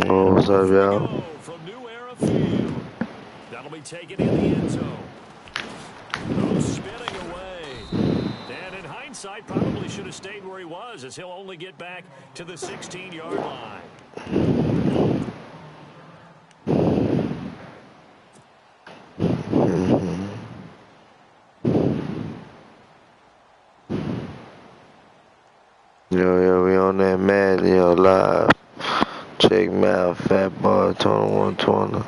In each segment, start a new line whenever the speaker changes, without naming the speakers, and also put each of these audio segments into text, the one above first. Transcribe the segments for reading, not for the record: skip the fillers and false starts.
Oh, what's up, y'all?
From New Era Field. That'll be taken in the end zone. Oh, spinning away. And in hindsight, probably should have stayed where he was, as he'll only get back to the 16-yard line.
Yo, we on that Madden, yo, live. Check me out, FATBOY2120's.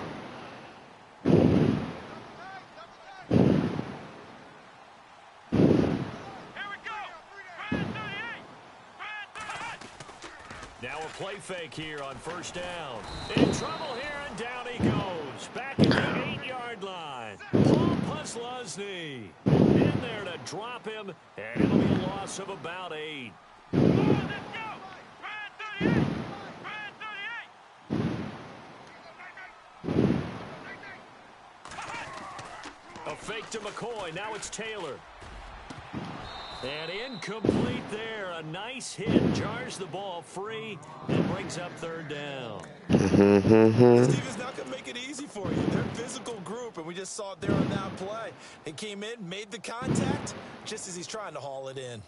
Now a play fake here on first down. In trouble here, and down he goes. Back at the 8-yard line. Paul Pusluzny in there to drop him, and it'll be a loss of about 8. A fake to McCoy. Now it's Taylor. And incomplete there. A nice hit. Jars the ball free and brings up third down.
This team is not going to make it easy for you. They're a physical group, and we just saw it there on that play. He came in, made the contact, just as he's trying to haul it in.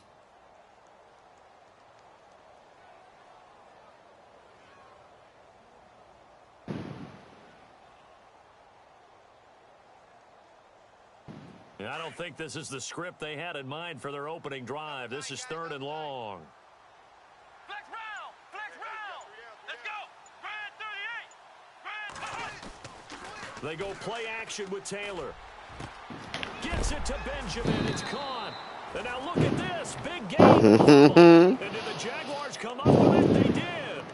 I don't think this is the script they had in mind for their opening drive. This is 3rd and long.
Flex round! Flex round! Let's go!
They go play action with Taylor. Gets it to Benjamin. It's caught. And now look at this. Big game. And did the Jaguars come up with it? They did.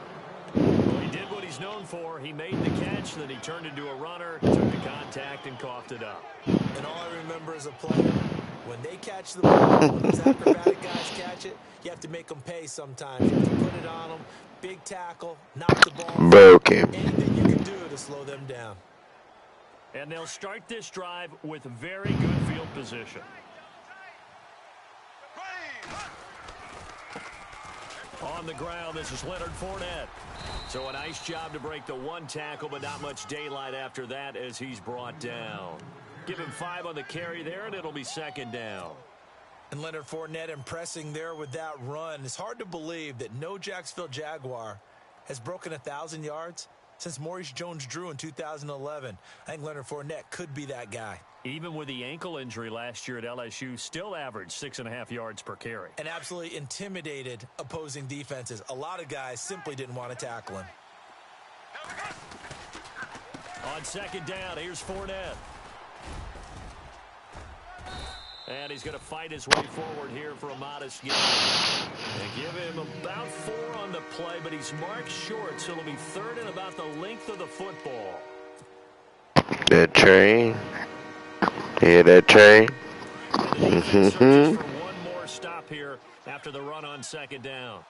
Well, he did what he's known for. He made the catch, then he turned into a runner, took the contact, and coughed it up.
And all I remember as a player, when they catch the ball, when those acrobatic guys catch it, you have to make them pay sometimes. You have to put it on them, big tackle, knock the ball.
Broke him.
Anything you can do to slow them down.
And they'll start this drive with very good field position. On the ground, this is Leonard Fournette. So a nice job to break the one tackle, but not much daylight after that as he's brought down. Give him 5 on the carry there, and it'll be 2nd down.
And Leonard Fournette impressing there with that run. It's hard to believe that no Jacksonville Jaguar has broken 1,000 yards since Maurice Jones-Drew in 2011. I think Leonard Fournette could be that guy.
Even with the ankle injury last year at LSU, still averaged 6.5 yards per carry.
And absolutely intimidated opposing defenses. A lot of guys simply didn't want to tackle him.
On 2nd down, here's Fournette. And he's going to fight his way forward here for a modest gain. They give him about 4 on the play, but he's marked short, so it'll be 3rd and about the length of the football.
That train. Yeah, that train.
And the defense searches for one more stop here after the run on 2nd down.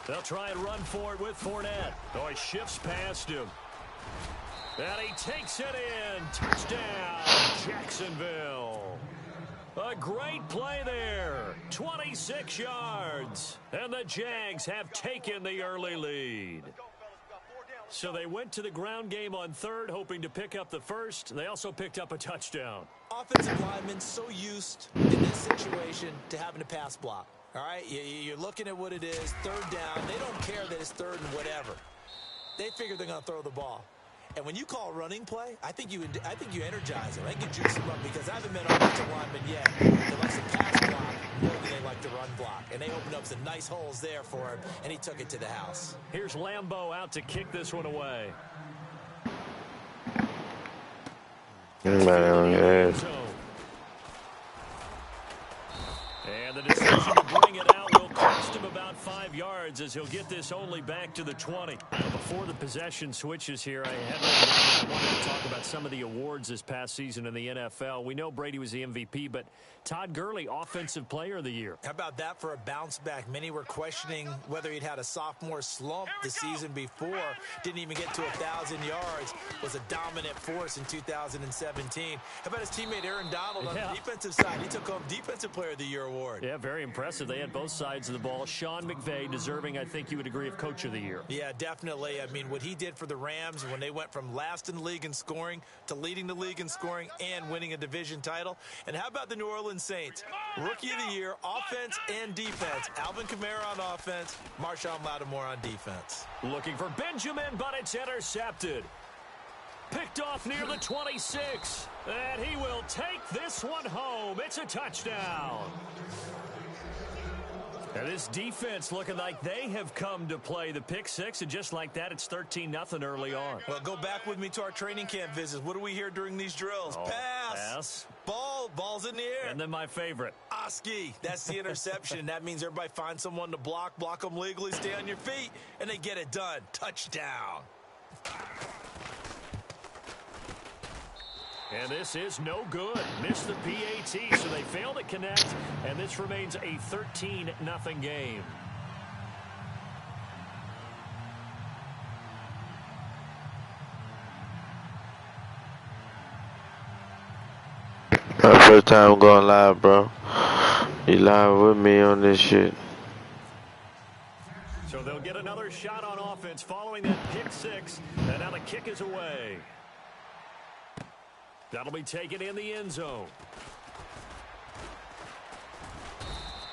They'll try and run for it with Fournette. Oh, he shifts past him. And he takes it in. Touchdown, Jacksonville. A great play there. 26 yards. And the Jags have taken the early lead. So they went to the ground game on 3rd, hoping to pick up the 1st. They also picked up a touchdown.
Offensive linemen so used in this situation to having a pass block. All right, you're looking at what it is, 3rd down. They don't care that it's 3rd and whatever. They figure they're going to throw the ball. And when you call running play, I think you energize them. I think you juice them up because I haven't met offensive linemen yet that likes to pass block more than they like to run block. And they opened up some nice holes there for him, and he took it to the house.
Here's Lambeau out to kick this one away. And the decision to bring it out will cost him about 5 yards as he'll get this only back to the 20. But before the possession switches here, I wanted to talk about some of the awards this past season in the NFL. We know Brady was the MVP, but Todd Gurley, Offensive Player of the Year.
How about that for a bounce back? Many were questioning whether he'd had a sophomore slump the season before. Didn't even get to 1,000 yards. Was a dominant force in 2017. How about his teammate Aaron Donald on the defensive side? He took home Defensive Player of the Year award.
Yeah, very impressive. They had both sides of the ball Sean McVay, deserving, I think you would agree, of Coach of the Year.
Yeah, definitely. I mean, what he did for the Rams when they went from last in the league in scoring to leading the league in scoring and winning a division title. And how about the New Orleans Saints? Rookie of the Year, offense and defense. Alvin Kamara on offense, Marshawn Lattimore on defense.
Looking for Benjamin, but it's intercepted. Picked off near the 26. And he will take this one home. It's a touchdown. And this defense looking like they have come to play. The pick six, and just like that, it's 13-0 early on.
Well, go back with me to our training camp visits. What do we hear during these drills? Pass. Ball's in the air.
And then my favorite.
Oski. That's the interception. That means everybody finds someone to block them legally, stay on your feet, and they get it done. Touchdown.
And this is no good. Missed the PAT, so they fail to connect, and this remains a 13-0 game.
My first time going live, bro. You live with me on this shit.
So they'll get another shot on offense following that pick six, and now the kick is away. That'll be taken in the end zone.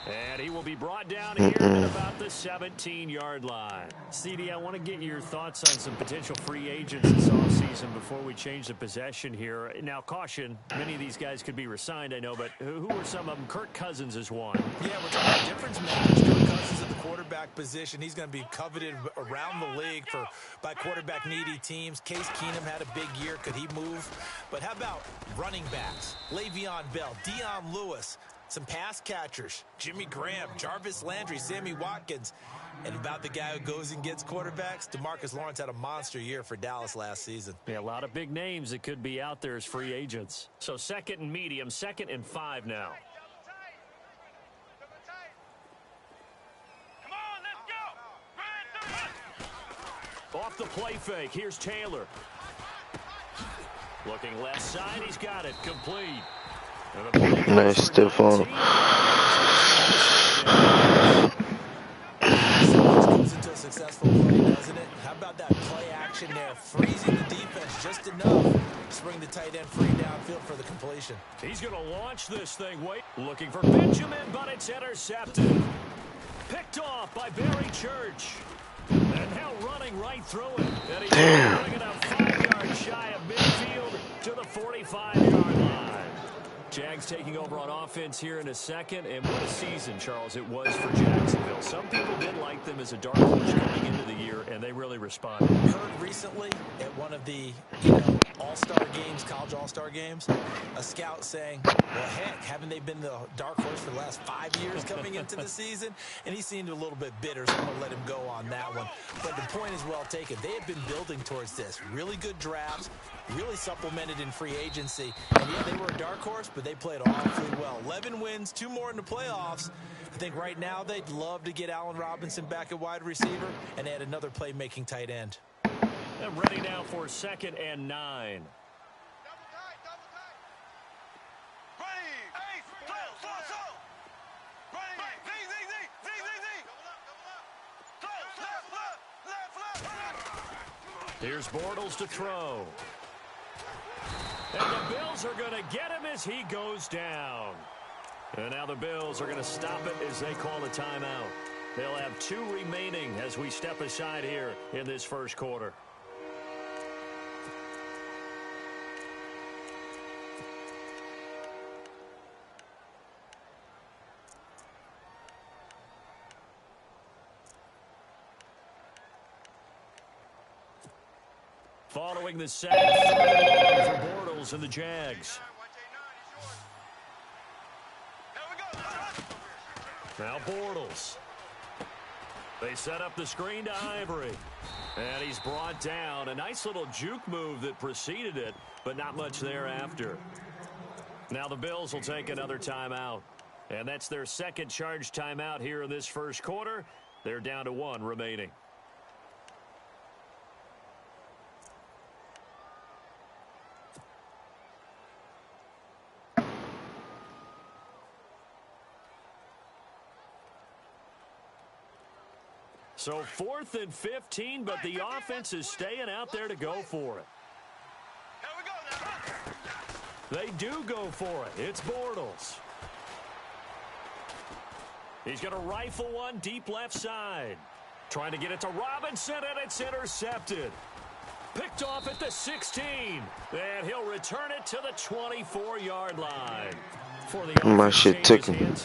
And he will be brought down here at about the 17-yard line. CD, I want to get your thoughts on some potential free agents this offseason before we change the possession here. Now, caution, many of these guys could be re-signed, I know, but who are some of them? Kirk Cousins is one.
Yeah, we're talking about difference makers. Kirk Cousins at the quarterback position. He's going to be coveted around the league by quarterback-needy teams. Case Keenum had a big year. Could he move? But how about running backs? Le'Veon Bell, Dion Lewis. Some pass catchers, Jimmy Graham, Jarvis Landry, Sammy Watkins. And about the guy who goes and gets quarterbacks, DeMarcus Lawrence had a monster year for Dallas last season.
Yeah, a lot of big names that could be out there as free agents. So 2nd and medium, 2nd and 5 now.
Come on, let's go.
Off the play fake, here's Taylor. Looking left side, he's got it, complete.
Nice stiff on.
Comes into a successful play, doesn't it? How about that play action there, freezing the defense just enough to bring the tight end free downfield for the completion.
He's going to launch this thing. Looking for Benjamin, but it's intercepted. Picked off by Barry Church. And now running right through it. And he's bringing up 5 yards shy of midfield to the 45-yard line. Jags taking over on offense here in a second, and what a season, Charles, it was for Jacksonville. Some people did like them as a dark horse coming into the year, and they really responded.
Heard recently at one of the all-star games, college all-star games, a scout saying, well, heck, haven't they been the dark horse for the last 5 years coming into the season? And he seemed a little bit bitter, so I'm going to let him go on that one. But the point is well taken. They have been building towards this. Really good drafts, really supplemented in free agency. And, yeah, they were a dark horse, but they played awfully well. 11 wins, 2 more in the playoffs. I think right now they'd love to get Allen Robinson back at wide receiver and add another playmaking tight end.
They're ready now for 2nd and 9. Here's Bortles to throw. And the Bills are going to get him as he goes down. And now the Bills are going to stop it as they call a timeout. They'll have 2 remaining as we step aside here in this first quarter. Following the sack, for Bortles and the Jags. Now Bortles. They set up the screen to Ivory. And he's brought down. A nice little juke move that preceded it, but not much thereafter. Now the Bills will take another timeout. And that's their 2nd charge timeout here in this first quarter. They're down to 1 remaining. So 4th and 15, but the offense is staying out there to go for it.
Here we go now.
They do go for it. It's Bortles. He's going to rifle one deep left side. Trying to get it to Robinson, and it's intercepted. Picked off at the 16. And he'll return it to the 24-yard line. For the
My shit ticking.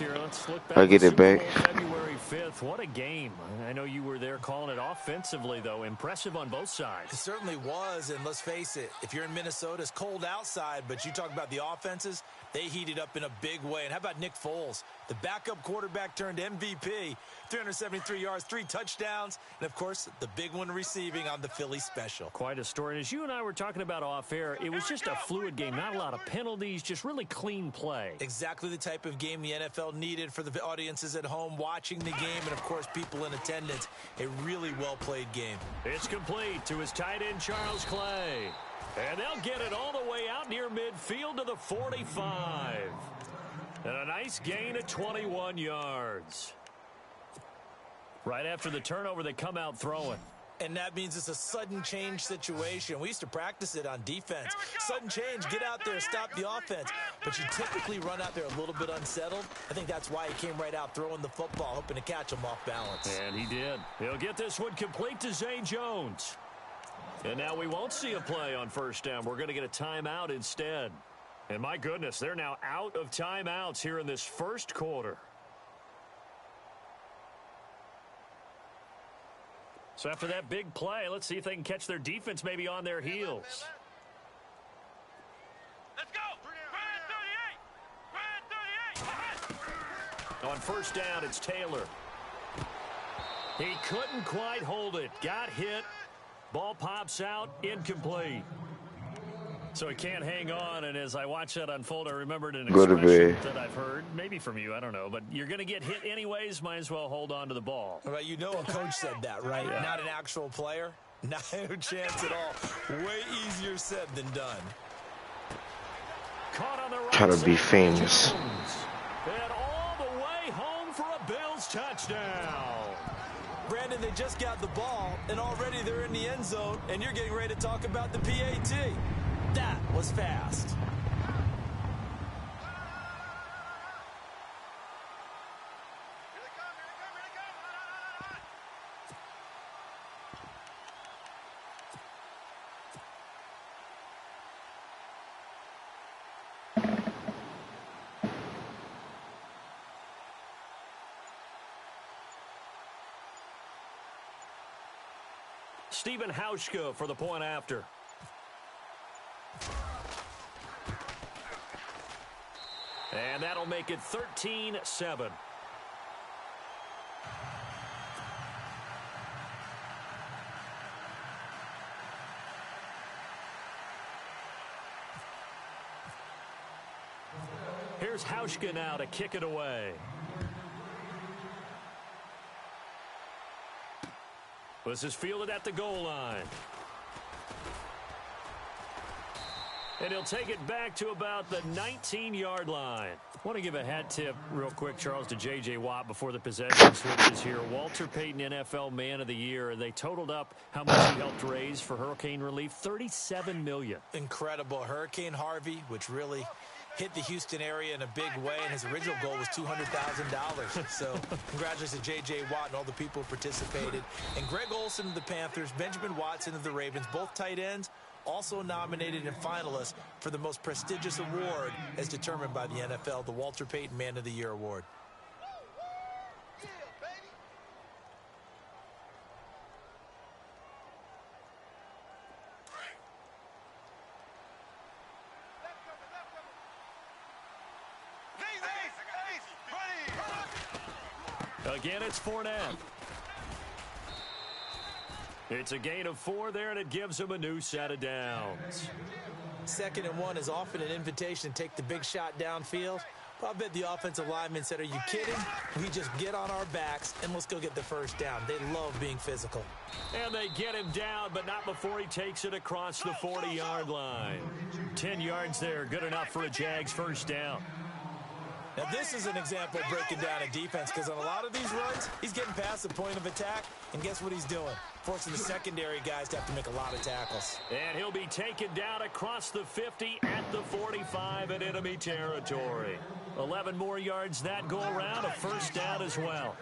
I get it back.
February 5th. What a game. I know you were there calling it offensively, though. Impressive on both sides.
It certainly was, and let's face it, if you're in Minnesota, it's cold outside, but you talk about the offenses, they heated up in a big way. And how about Nick Foles? The backup quarterback turned MVP, 373 yards, 3 touchdowns, and, of course, the big one receiving on the Philly special.
Quite a story. And as you and I were talking about off air, it was just a fluid game. Not a lot of penalties, just really clean play.
Exactly the type of game the NFL needed for the audiences at home watching the game and, of course, people in attendance. A really well-played game.
It's complete to his tight end, Charles Clay. And they'll get it all the way out near midfield to the 45. And a nice gain of 21 yards. Right after the turnover, they come out throwing.
And that means it's a sudden change situation. We used to practice it on defense. Sudden change, get out there, stop the offense. But you typically run out there a little bit unsettled. I think that's why he came right out throwing the football, hoping to catch him off balance.
And he did. He'll get this one complete to Zay Jones. And now we won't see a play on first down. We're going to get a timeout instead. And my goodness, they're now out of timeouts here in this first quarter. So after that big play, let's see if they can catch their defense maybe on their heels.
Let's go. 38.
On first down, it's Taylor. He couldn't quite hold it. Got hit. Ball pops out. Incomplete. So he can't hang on, and as I watch that unfold, I remembered an expression that I've heard, maybe from you, I don't know, but you're going to get hit anyways, might as well hold on to the ball.
Well, you know a coach said that, right? Yeah. Not an actual player. Not a chance at all. Way easier said than done.
Caught on the right
Try to be famous.
And all the way home for a Bills touchdown.
Brandon, they just got the ball, and already they're in the end zone, and you're getting ready to talk about the PAT. That was fast.
Stephen Hauschka for the point after. And that'll make it 13-7. Here's Hauschka now to kick it away. This is fielded at the goal line. And he'll take it back to about the 19-yard line. I want to give a hat tip real quick, Charles, to J.J. Watt before the possession switches here. Walter Payton, NFL Man of the Year. They totaled up how much he helped raise for hurricane relief, $37 million.
Incredible. Hurricane Harvey, which really hit the Houston area in a big way, and his original goal was $200,000. So congratulations to J.J. Watt and all the people who participated. And Greg Olsen of the Panthers, Benjamin Watson of the Ravens, both tight ends, also nominated and finalists for the most prestigious award as determined by the NFL, the Walter Payton Man of the Year Award.
Again, it's Fournette. It's a gain of 4 there, and it gives him a new set of downs.
2nd and 1 is often an invitation to take the big shot downfield. But I bet the offensive lineman said, are you kidding? We just get on our backs, and let's go get the first down. They love being physical.
And they get him down, but not before he takes it across the 40-yard line. 10 yards there, good enough for a Jags first down.
Now, this is an example of breaking down a defense because on a lot of these runs, he's getting past the point of attack, and guess what he's doing? Forcing the secondary guys to have to make a lot of tackles.
And he'll be taken down across the 50 at the 45 in enemy territory. 11 more yards that go around, a first down as well.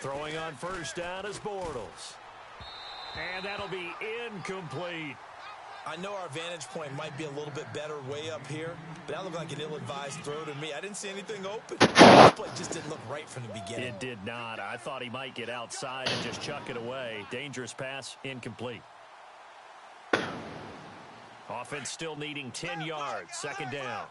Throwing on first down is Bortles. And that'll be incomplete.
I know our vantage point might be a little bit better way up here, but that looked like an ill-advised throw to me. I didn't see anything open. This play just didn't look right from the beginning.
It did not. I thought he might get outside and just chuck it away. Dangerous pass, incomplete. Offense still needing 10 yards. Second down.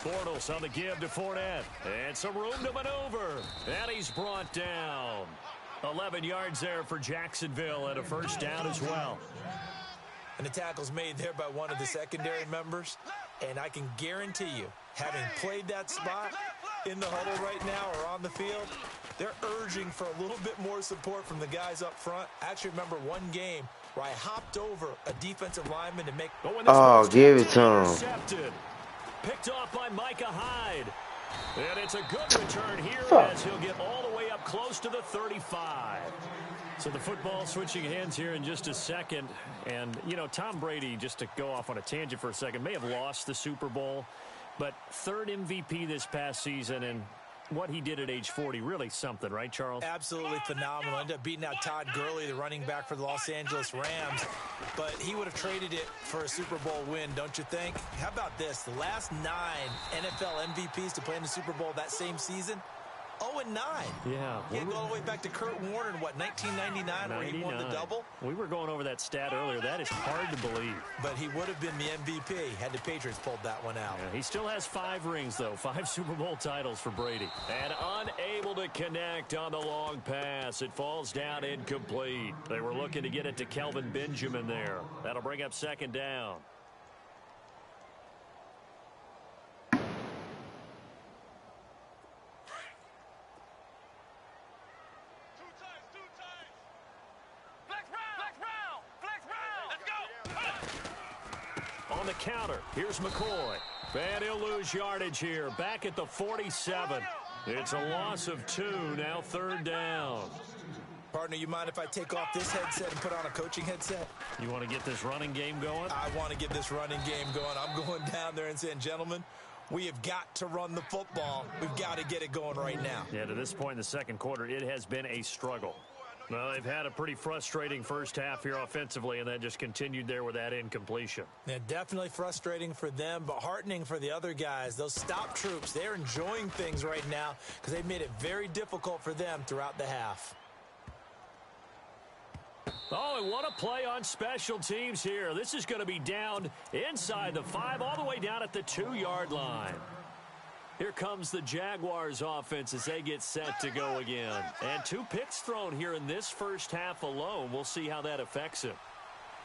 Bortles on the give to Fournette. And some room to maneuver. And he's brought down. 11 yards there for Jacksonville and a first down as well.
And the tackle's made there by one of the secondary members. And I can guarantee you, having played that spot in the huddle right now or on the field, they're urging for a little bit more support from the guys up front. I actually remember one game where I hopped over a defensive lineman to make...
Oh, give it to him.
Picked off by Micah Hyde. And it's a good return here as he'll get all the way up close to the 35. So the football switching hands here in just a second. And, you know, Tom Brady, just to go off on a tangent for a second, may have lost the Super Bowl, but third MVP this past season, and what he did at age 40, really something, right, Charles?
Absolutely phenomenal. Ended up beating out Todd Gurley, the running back for the Los Angeles Rams. But he would have traded it for a Super Bowl win, don't you think? How about this? The last 9 NFL MVPs to play in the Super Bowl that same season, 0-9.
Yeah.
He had to go all the way back to Kurt Warner in, what, 1999 where he won the double?
We were going over that stat earlier. That is hard to believe.
But he would have been the MVP had the Patriots pulled that one out.
Yeah, he still has 5 rings, though. 5 Super Bowl titles for Brady. And unable to connect on the long pass. It falls down incomplete. They were looking to get it to Kelvin Benjamin there. That'll bring up second down. On the counter, here's McCoy. And he'll lose yardage here. Back at the 47. It's a loss of 2. Now third down.
Partner, you mind if I take off this headset and put on a coaching headset?
You want to get this running game going?
I want to get this running game going. I'm going down there and saying, gentlemen, we have got to run the football. We've got to get it going right now.
Yeah, to this point in the second quarter, it has been a struggle. Well, they've had a pretty frustrating first half here offensively, and that just continued there with that incompletion.
Yeah, definitely frustrating for them, but heartening for the other guys. Those stop troops, they're enjoying things right now because they've made it very difficult for them throughout the half.
Oh, and what a play on special teams here. This is going to be down inside the 5, all the way down at the 2-yard line. Here comes the Jaguars offense as they get set to go again. And 2 picks thrown here in this first half alone. We'll see how that affects him.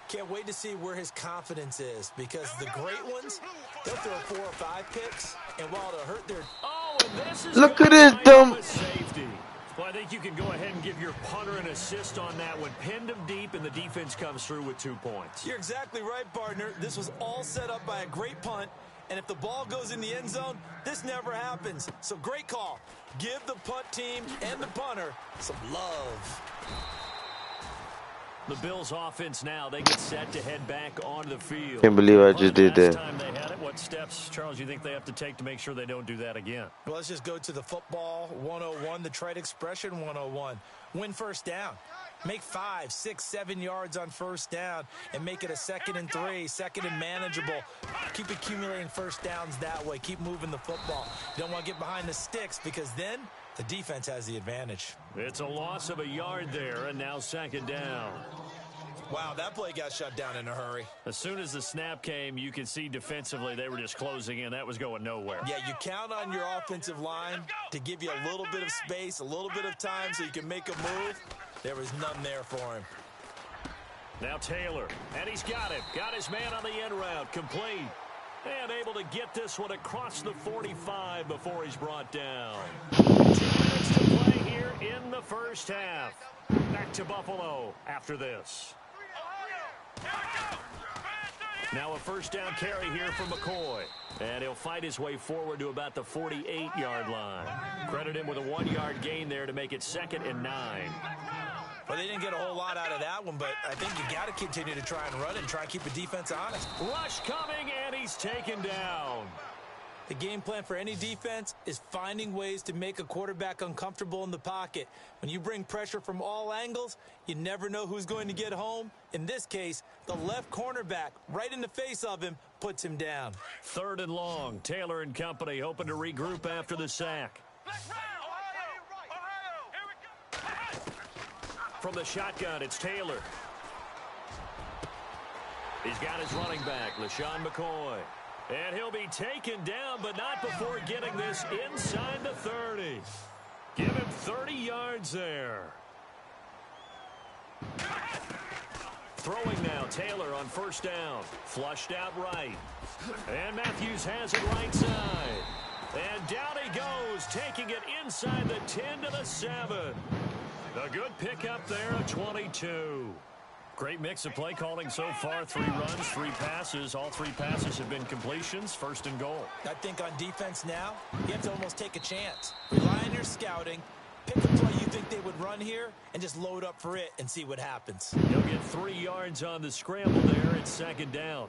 Can't wait to see where his confidence is because the great ones, they'll throw 4 or 5 picks, and while they'll hurt their...
Oh, and this is
look at this dumb
safety. Well, I think you can go ahead and give your punter an assist on that one. Pinned him deep, and the defense comes through with 2 points.
You're exactly right, partner. This was all set up by a great punt. And if the ball goes in the end zone, this never happens. So great call. Give the punt team and the punter some love.
The Bills offense now, they get set to head back onto the field.
Can't believe I just did that.
Last time they had it, what steps, Charles, you think they have to take to make sure they don't do that again?
Well, let's just go to the football 101, the trite expression 101. Win first down. Make 5, 6, 7 yards on first down and make it a 2nd and 3, 2nd and manageable. Keep accumulating first downs that way. Keep moving the football. You don't want to get behind the sticks because then the defense has the advantage.
It's a loss of a yard there, and now second down.
Wow, that play got shut down in a hurry.
As soon as the snap came, you could see defensively they were just closing in. That was going nowhere.
Yeah, you count on your offensive line to give you a little bit of space, a little bit of time so you can make a move. There was none there for him.
Now Taylor, and he's got it. Got his man on the end route, complete. And able to get this one across the 45 before he's brought down. 2 minutes to play in the first half. Back to Buffalo after this. Now a first down carry here for McCoy. And he'll fight his way forward to about the 48-yard line. Credit him with a 1-yard gain there to make it 2nd and 9.
Well, they didn't get a whole lot out of that one, but I think you got to continue to try and run and try and keep the defense honest.
Rush coming, and he's taken down.
The game plan for any defense is finding ways to make a quarterback uncomfortable in the pocket. When you bring pressure from all angles, you never know who's going to get home. In this case, the left cornerback, right in the face of him, puts him down.
3rd and long. Taylor and company hoping to regroup after the sack. From the shotgun, it's Taylor. He's got his running back, LaShawn McCoy. And he'll be taken down, but not before getting this inside the 30. Give him 30 yards there. Throwing now, Taylor on first down. Flushed out right. And Matthews has it right side. And down he goes, taking it inside the 10 to the 7. A good pickup there of 22. Great mix of play calling so far. 3 runs, 3 passes. All 3 passes have been completions. 1st and goal.
I think on defense now, you have to almost take a chance. Rely on your scouting. Pick a play you think they would run here and just load up for it and see what happens.
He'll get 3 yards on the scramble there. It's 2nd down.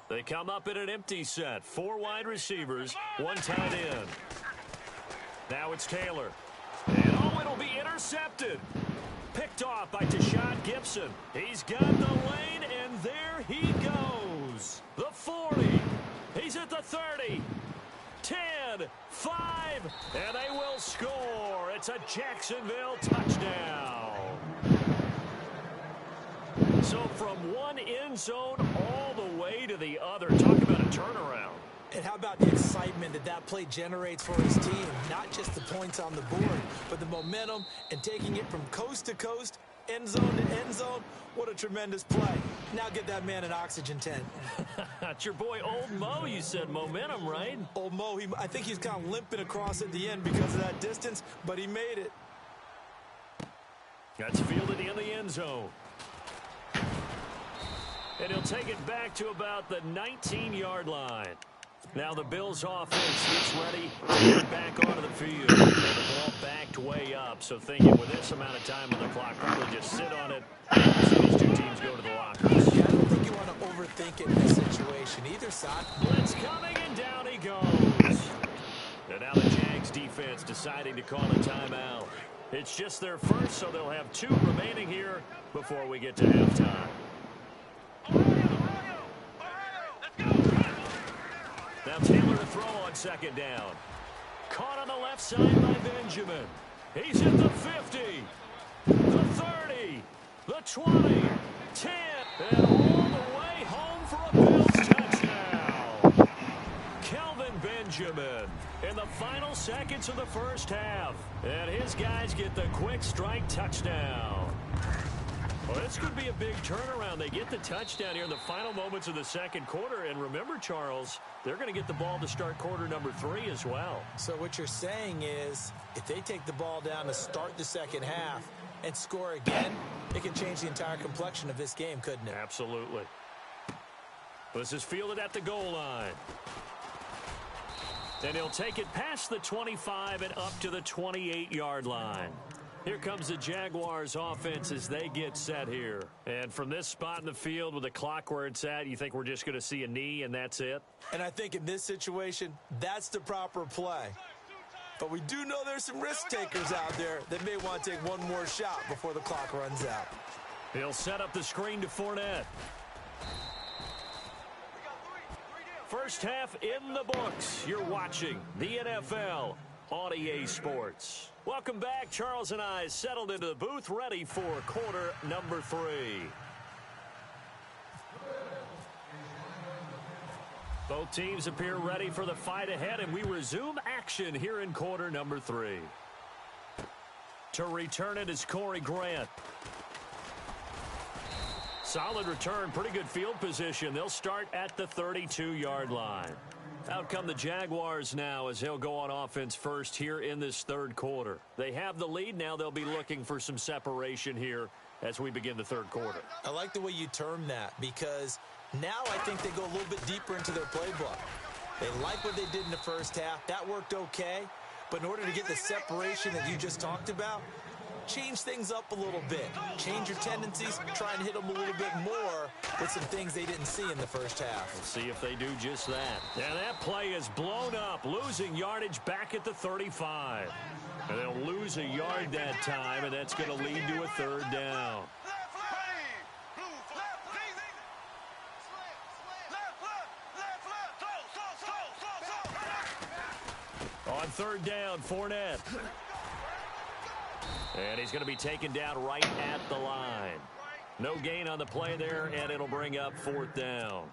They come up in an empty set. 4 wide receivers, 1 tight end. Now it's Taylor. And oh, it'll be intercepted. Picked off by Deshaun Gibson. He's got the lane, and there he goes. The 40. He's at the 30. 10, 5, and they will score. It's a Jacksonville touchdown. So from one end zone all the way to the other. Talk about a turnaround.
And how about the excitement that that play generates for his team? Not just the points on the board, but the momentum and taking it from coast to coast, end zone to end zone. What a tremendous play. Now get that man an oxygen tent.
That's your boy Old Mo. You said momentum, right?
Old Mo, I think he's kind of limping across at the end because of that distance, but he made it.
That's fielded in the end zone. And he'll take it back to about the 19-yard line. Now the Bills offense gets ready to get back onto the field. And the ball backed way up. So thinking with this amount of time on the clock, probably just sit on it as these 2 teams go to the lockers.
Yeah, I don't think you want to overthink it in this situation. Either side.
Blitz coming, and down he goes. And now the Jags defense deciding to call a timeout. It's just their first, so they'll have 2 remaining here before we get to halftime. Now Taylor to throw on 2nd down. Caught on the left side by Benjamin. He's at the 50, the 30, the 20, 10, and all the way home for a Bills touchdown. Kelvin Benjamin in the final seconds of the first half. And his guys get the quick strike touchdown. Well, this could be a big turnaround. They get the touchdown here in the final moments of the 2nd quarter. And remember, Charles, they're going to get the ball to start quarter number 3 as well.
So what you're saying is if they take the ball down to start the 2nd half and score again, it can change the entire complexion of this game, couldn't it?
Absolutely. This is fielded at the goal line. And he'll take it past the 25 and up to the 28-yard line. Here comes the Jaguars offense as they get set here. And from this spot in the field with the clock where it's at, you think we're just going to see a knee and that's it?
And I think in this situation, that's the proper play. But we do know there's some risk takers out there that may want to take one more shot before the clock runs out.
He'll set up the screen to Fournette. First half in the books. You're watching the NFL on EA Sports. Welcome back. Charles and I settled into the booth, ready for quarter number 3. Both teams appear ready for the fight ahead, and we resume action here in quarter number 3. To return it is Corey Grant. Solid return, pretty good field position. They'll start at the 32-yard line. Out come the Jaguars now as they'll go on offense first here in this third quarter. They have the lead. Now they'll be looking for some separation here as we begin the third quarter.
I like the way you term that because now I think they go a little bit deeper into their playbook. They like what they did in the first half. That worked okay. But in order to get the separation that you just talked about, change things up a little bit. Change your tendencies. Try and hit them a little bit more with some things they didn't see in the first half.
We'll see if they do just that. And that play is blown up, losing yardage back at the 35. And they'll lose a yard that time, and that's going to lead to a third down. On third down, Fournette. And he's going to be taken down right at the line. No gain on the play there, and it'll bring up fourth down.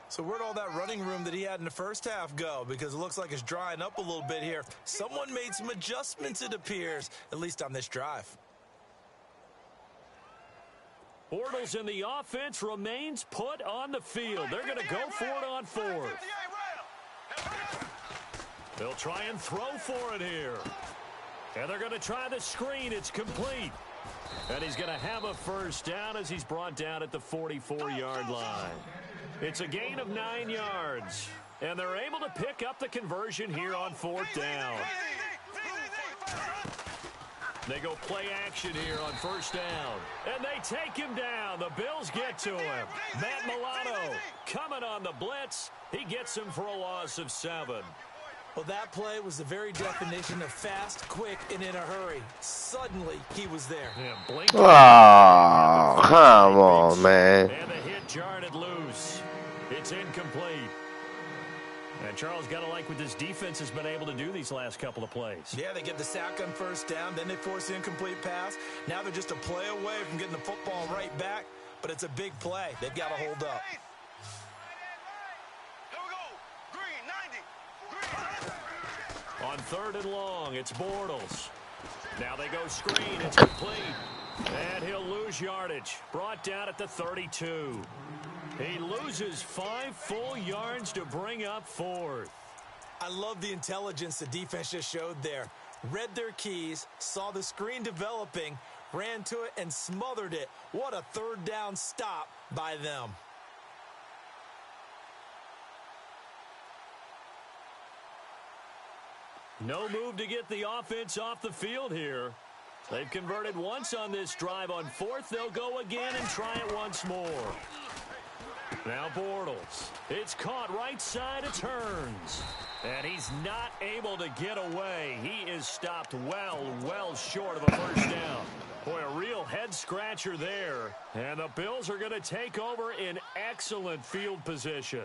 So where'd all that running room that he had in the first half go? Because it looks like it's drying up a little bit here. Someone made some adjustments, it appears, at least on this drive.
Bortles in the offense remains put on the field. They're going to go for it on fourth. They'll try and throw for it here. And they're going to try the screen. It's complete. And he's going to have a first down as he's brought down at the 44-yard line. It's a gain of 9 yards. And they're able to pick up the conversion here on fourth down. They go play action here on first down. And they take him down. The Bills get to him. Matt Milano coming on the blitz. He gets him for a loss of 7.
Well, that play was the very definition of fast, quick, and in a hurry. Suddenly, he was there.
Oh, come on, man.
And the hit jarred it loose. It's incomplete. And Charles, got to like what this defense has been able to do these last couple of plays.
Yeah, they get the sack on first down, then they force the incomplete pass. Now they're just a play away from getting the football right back, but it's a big play. They've got to hold up.
On third and long, it's Bortles. Now they go screen. It's complete. And he'll lose yardage. Brought down at the 32. He loses 5 full yards to bring up fourth.
I love the intelligence the defense just showed there. Read their keys, saw the screen developing, ran to it, and smothered it. What a third down stop by them.
No move to get the offense off the field here. They've converted once on this drive. On fourth, they'll go again and try it once more. Now Bortles. It's caught right side of turns. And he's not able to get away. He is stopped well short of a first down. Boy, a real head-scratcher there. And the Bills are going to take over in excellent field position.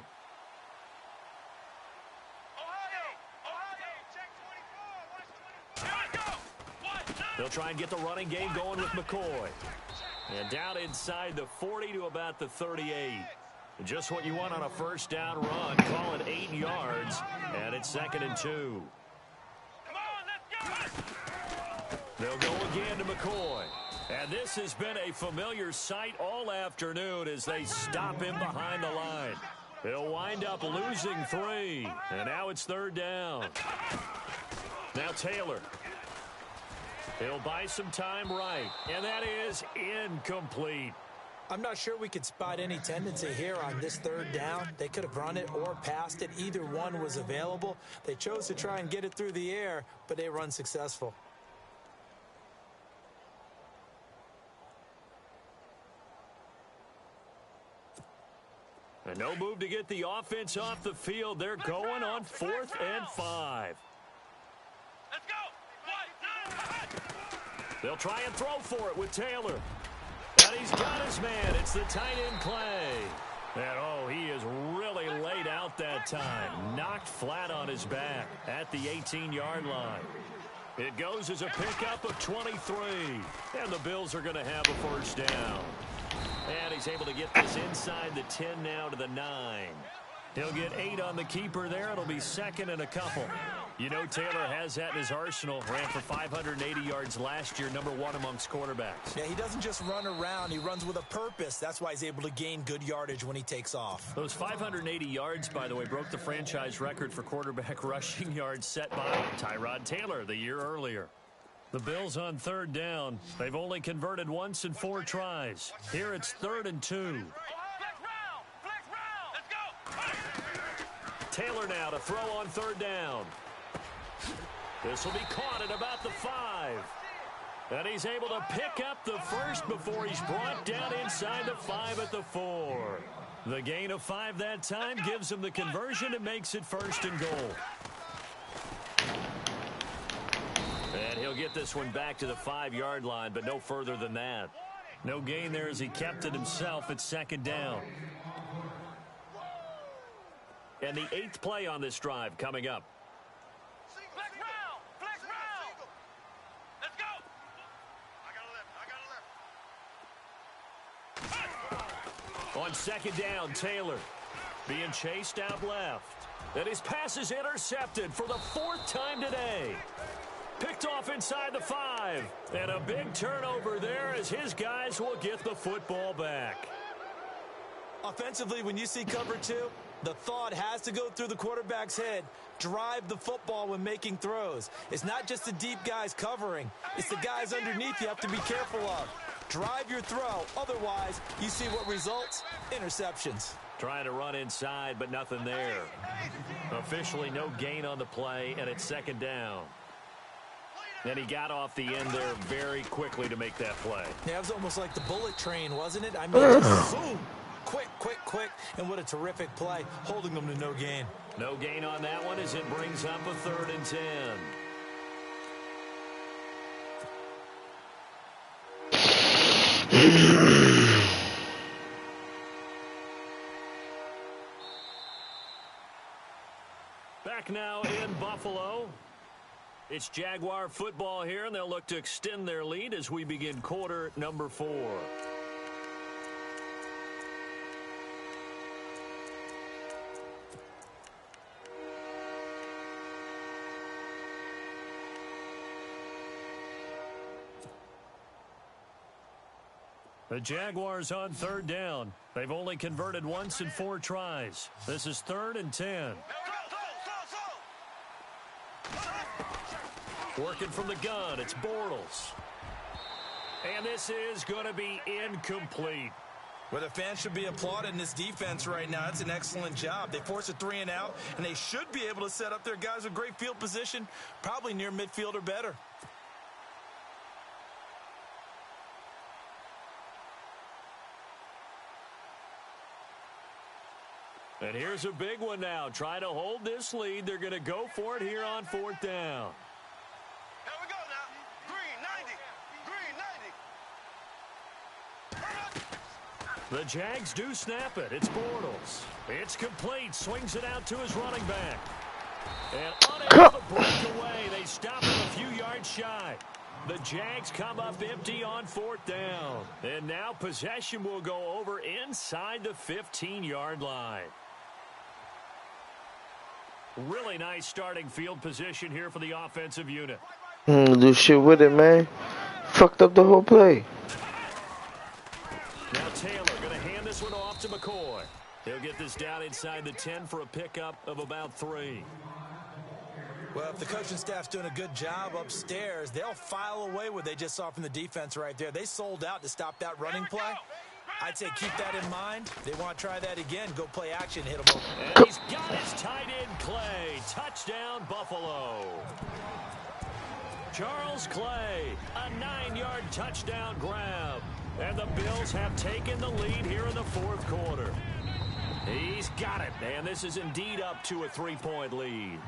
They'll try and get the running game going with McCoy. And down inside the 40 to about the 38. Just what you want on a first down run. Call it 8 yards. And it's 2nd and 2. They'll go again to McCoy. And this has been a familiar sight all afternoon as they stop him behind the line. He'll wind up losing 3. And now it's 3rd down. Now Taylor. He'll buy some time right. And that is incomplete.
I'm not sure we could spot any tendency here on this 3rd down. They could have run it or passed it. Either one was available. They chose to try and get it through the air, but they were unsuccessful.
And no move to get the offense off the field. They're going on 4th and 5.
Let's go.
They'll try and throw for it with Taylor. And he's got his man. It's the tight end Clay. And, oh, he is really laid out that time. Knocked flat on his back at the 18-yard line. It goes as a pickup of 23. And the Bills are going to have a first down. And he's able to get this inside the 10 now to the 9. He'll get 8 on the keeper there. It'll be second and a couple. You know Taylor has that in his arsenal. Ran for 580 yards last year, #1 amongst quarterbacks.
Yeah, he doesn't just run around. He runs with a purpose. That's why he's able to gain good yardage when he takes off.
Those 580 yards, by the way, broke the franchise record for quarterback rushing yards set by Tyrod Taylor the year earlier. The Bills on third down. They've only converted once in 4 tries. Here it's 3rd and 2.
Flex round. Let's go.
Taylor now to throw on third down. This will be caught at about the 5. And he's able to pick up the first before he's brought down inside the 5 at the 4. The gain of 5 that time gives him the conversion and makes it 1st and goal. And he'll get this one back to the 5-yard line, but no further than that. No gain there as he kept it himself at 2nd down. And the 8th play on this drive coming up.
Flex round. Let's go. I got a left.
On 2nd down, Taylor being chased out left. And his pass is intercepted for the 4th time today. Picked off inside the 5. And a big turnover there as his guys will get the football back.
Offensively, when you see cover 2, the thought has to go through the quarterback's head. Drive the football when making throws. It's not just the deep guys covering. It's the guys underneath you have to be careful of. Drive your throw. Otherwise, you see what results? Interceptions.
Trying to run inside, but nothing there. Officially no gain on the play, and it's 2nd down. And he got off the end there very quickly to make that play.
Yeah, it was almost like the bullet train, wasn't it? I mean, just boom. Quick, and what a terrific play, holding them to no gain.
No gain on that one as it brings up a 3rd and 10. Back now in Buffalo. It's Jaguar football here, and they'll look to extend their lead as we begin quarter number 4. The Jaguars on 3rd down. They've only converted once in 4 tries. This is 3rd and 10. Working from the gun, it's Bortles. And this is going to be incomplete.
Well, the fans should be applauding this defense right now. It's an excellent job. They force a 3 and out, and they should be able to set up their guys with great field position, probably near midfield or better.
And here's a big one now. Trying to hold this lead. They're going to go for it here on 4th down.
Here we go now. Green 90.
The Jags do snap it. It's Bortles. It's complete. Swings it out to his running back. And unable to break away. They stop him a few yards shy. The Jags come up empty on 4th down. And now possession will go over inside the 15-yard line. Really nice starting field position here for the offensive unit.
Do shit with it, man. Fucked up the whole play.
Now Taylor going to hand this one off to McCoy. He'll get this down inside the 10 for a pickup of about 3.
Well, if the coaching staff's doing a good job upstairs, they'll file away what they just saw from the defense right there. They sold out to stop that running play. I'd say keep that in mind. They want to try that again. Go play action, hit them over.
And he's got his tight end, Clay. Touchdown, Buffalo. Charles Clay, a 9-yard touchdown grab. And the Bills have taken the lead here in the 4th quarter. He's got it, and this is indeed up to a 3-point lead.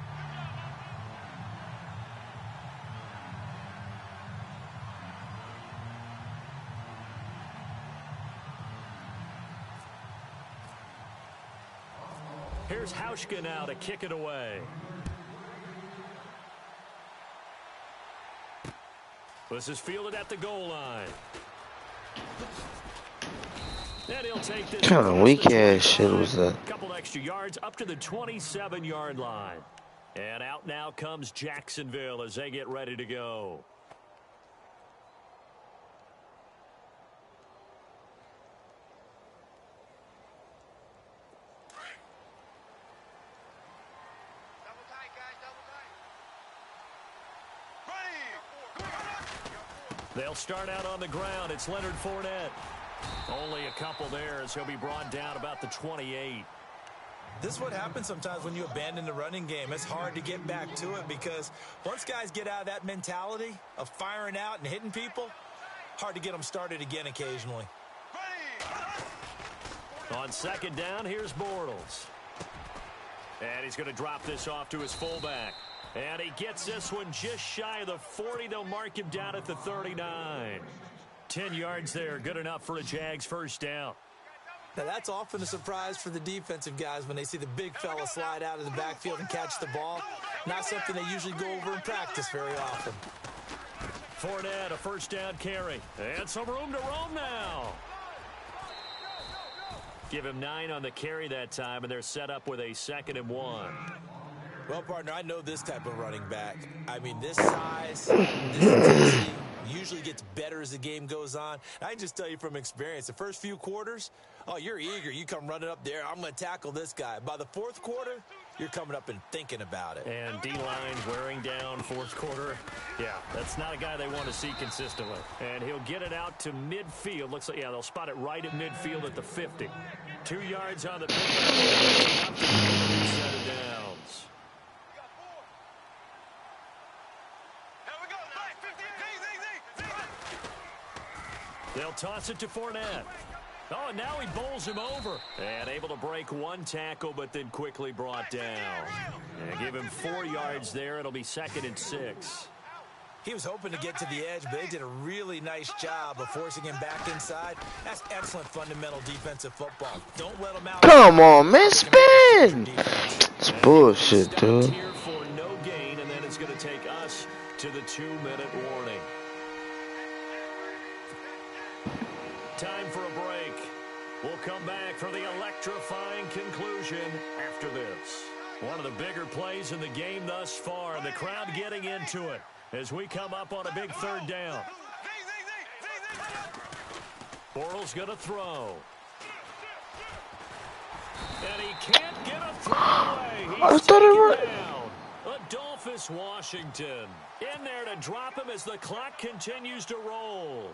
Here's Hauschka now to kick it away. This is fielded at the goal line. And he'll take this.
What kind of weak ass shit was that?
A couple extra yards up to the 27-yard line. And out now comes Jacksonville as they get ready to go. They'll start out on the ground. It's Leonard Fournette. Only a couple there as he'll be brought down about the 28.
This is what happens sometimes when you abandon the running game. It's hard to get back to it because once guys get out of that mentality of firing out and hitting people, hard to get them started again occasionally.
On second down, here's Bortles. And he's going to drop this off to his fullback. And he gets this one just shy of the 40. They'll mark him down at the 39. 10 yards there. Good enough for a Jags first down.
Now, that's often a surprise for the defensive guys when they see the big fella slide out of the backfield and catch the ball. Not something they usually go over in practice very often.
Fournette, a first down carry. And some room to roam now. Give him 9 on the carry that time, and they're set up with a 2nd and 1.
Well, partner, I know this type of running back. I mean, this size, this intensity usually gets better as the game goes on. I can just tell you from experience, the first few quarters, oh, you're eager. You come running up there, I'm going to tackle this guy. By the fourth quarter, you're coming up and thinking about it.
And D-line wearing down fourth quarter. Yeah, that's not a guy they want to see consistently. And he'll get it out to midfield. Looks like, yeah, they'll spot it right at midfield at the 50. 2 yards on the pickup. Up to the set of downs. They'll toss it to Fournette. Oh, and now he bowls him over. And able to break one tackle, but then quickly brought down. And give him 4 yards there. It'll be 2nd and 6.
He was hoping to get to the edge, but they did a really nice job of forcing him back inside. That's excellent fundamental defensive football. Don't let him out.
Come on, man, spin! It's bullshit, dude.
Here for no gain, and then it's going to take us to the 2-minute warning. Time for a break. We'll come back for the electrifying conclusion after this. One of the bigger plays in the game thus far, and the crowd getting into it as we come up on a big 3rd down. Bortles going to throw. And he can't get a throw away. He's taken down. Adolphus Washington in there to drop him as the clock continues to roll.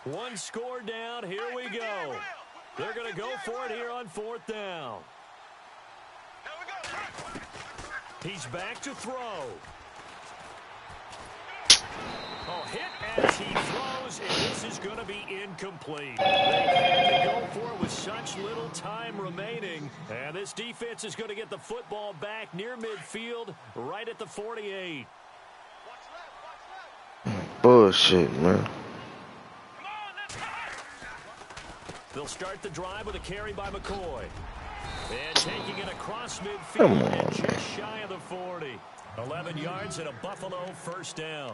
One score down. Here we go. They're going to go for it here on 4th down. He's back to throw. Oh, hit as he throws, and this is going to be incomplete. They had to go for it with such little time remaining. And this defense is going to get the football back near midfield, right at the 48.
Bullshit, man.
They'll start the drive with a carry by McCoy. And taking it across midfield and just shy of the 40. 11 yards and a Buffalo first down.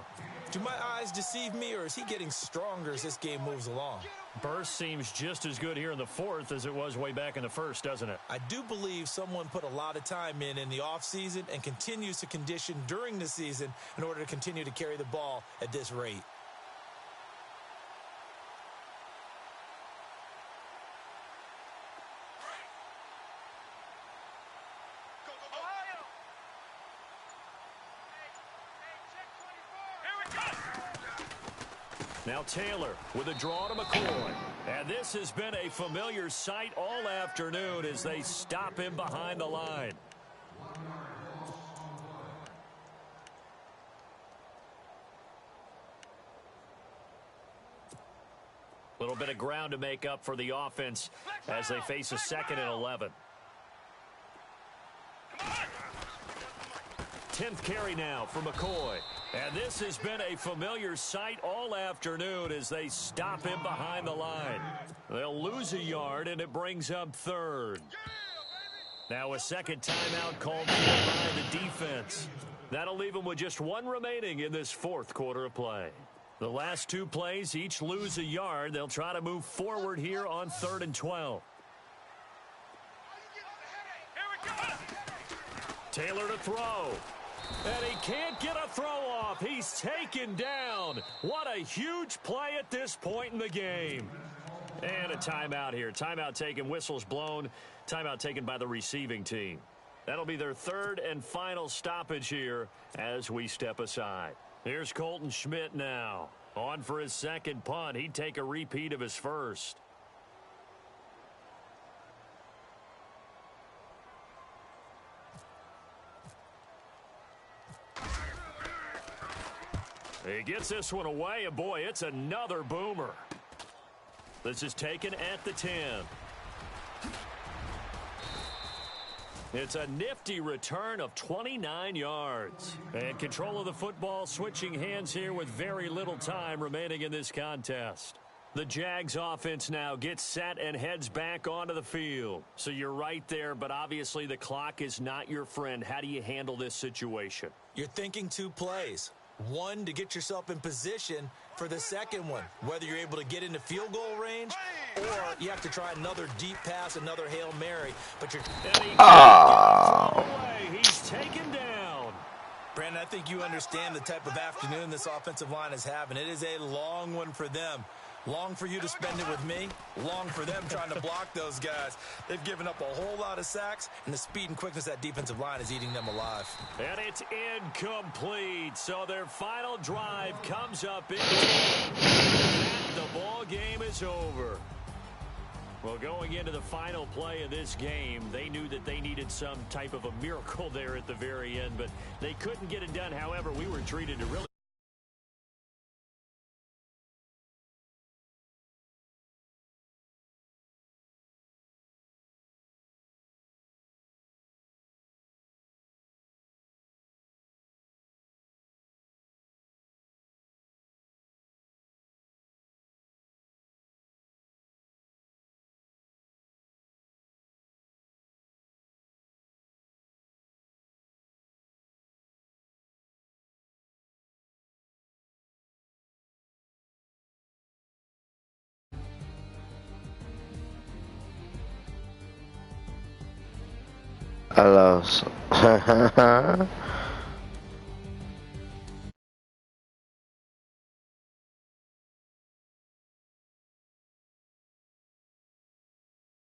Do my eyes deceive me, or is he getting stronger as this game moves along?
Burst seems just as good here in the 4th as it was way back in the 1st, doesn't it?
I do believe someone put a lot of time in the offseason and continues to condition during the season in order to continue to carry the ball at this rate.
Now Taylor with a draw to McCoy. And this has been a familiar sight all afternoon as they stop him behind the line. A little bit of ground to make up for the offense as they face a 2nd and 11. 10th carry now for McCoy. And this has been a familiar sight all afternoon as they stop him behind the line. They'll lose a yard, and it brings up 3rd. Now a second timeout called for by the defense. That'll leave them with just one remaining in this fourth quarter of play. The last two plays each lose a yard. They'll try to move forward here on 3rd and 12. Taylor to throw. And he can't get a throw off. He's taken down. What a huge play at this point in the game. And a timeout here. Timeout taken, whistles blown. Timeout taken by the receiving team. That'll be their third and final stoppage here as we step aside. Here's Colton Schmidt now. On for his second punt. He'd take a repeat of his first. He gets this one away, and boy, it's another boomer. This is taken at the 10. It's a nifty return of 29 yards. And control of the football switching hands here with very little time remaining in this contest. The Jags offense now gets set and heads back onto the field. So you're right there, but obviously the clock is not your friend. How do you handle this situation?
You're thinking two plays. One, to get yourself in position for the second one, whether you're able to get into field goal range or you have to try another deep pass, another Hail Mary. But you're
he's taken down.
Brandon, I think you understand the type of afternoon this offensive line is having. It is a long one for them. Long for you to spend it with me. Long for them trying to block those guys. They've given up a whole lot of sacks, and the speed and quickness of that defensive line is eating them alive.
And it's incomplete. So their final drive comes up in. The ball game is over. Well, going into the final play of this game, they knew that they needed some type of a miracle there at the very end, but they couldn't get it done. However, we were treated to really
I lost.